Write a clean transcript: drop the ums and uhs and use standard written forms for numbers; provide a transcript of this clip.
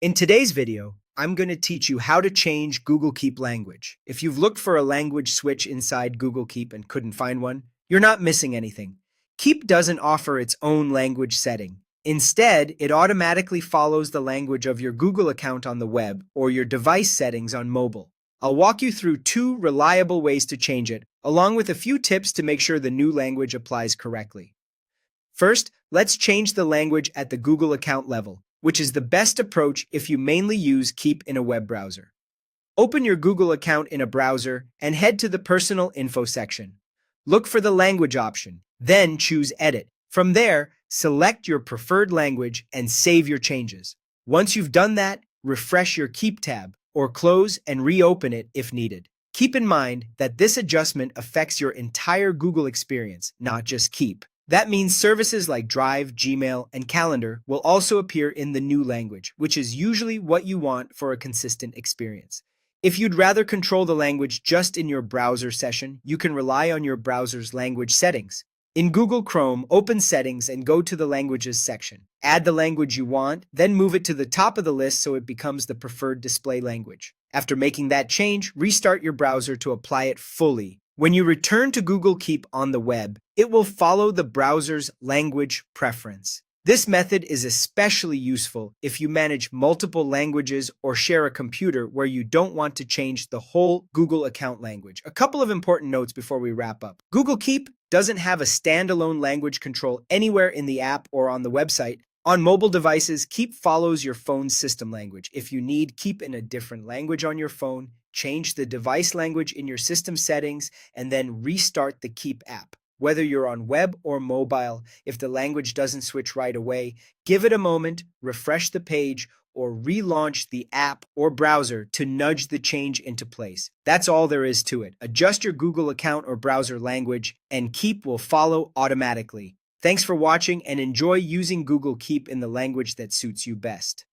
In today's video, I'm going to teach you how to change Google Keep language. If you've looked for a language switch inside Google Keep and couldn't find one, you're not missing anything. Keep doesn't offer its own language setting. Instead, it automatically follows the language of your Google account on the web or your device settings on mobile. I'll walk you through 2 reliable ways to change it, along with a few tips to make sure the new language applies correctly. First, let's change the language at the Google account level, which is the best approach if you mainly use Keep in a web browser. Open your Google account in a browser and head to the Personal Info section. Look for the language option, then choose Edit. From there, select your preferred language and save your changes. Once you've done that, refresh your Keep tab or close and reopen it if needed. Keep in mind that this adjustment affects your entire Google experience, not just Keep. That means services like Drive, Gmail, and Calendar will also appear in the new language, which is usually what you want for a consistent experience. If you'd rather control the language just in your browser session, you can rely on your browser's language settings. In Google Chrome, open Settings and go to the Languages section. Add the language you want, then move it to the top of the list so it becomes the preferred display language. After making that change, restart your browser to apply it fully. When you return to Google Keep on the web, it will follow the browser's language preference. This method is especially useful if you manage multiple languages or share a computer where you don't want to change the whole Google account language. A couple of important notes before we wrap up. Google Keep doesn't have a standalone language control anywhere in the app or on the website. On mobile devices, Keep follows your phone's system language. If you need Keep in a different language on your phone, change the device language in your system settings and then restart the Keep app. Whether you're on web or mobile, if the language doesn't switch right away, give it a moment, refresh the page, or relaunch the app or browser to nudge the change into place. That's all there is to it. Adjust your Google account or browser language, and Keep will follow automatically. Thanks for watching and enjoy using Google Keep in the language that suits you best.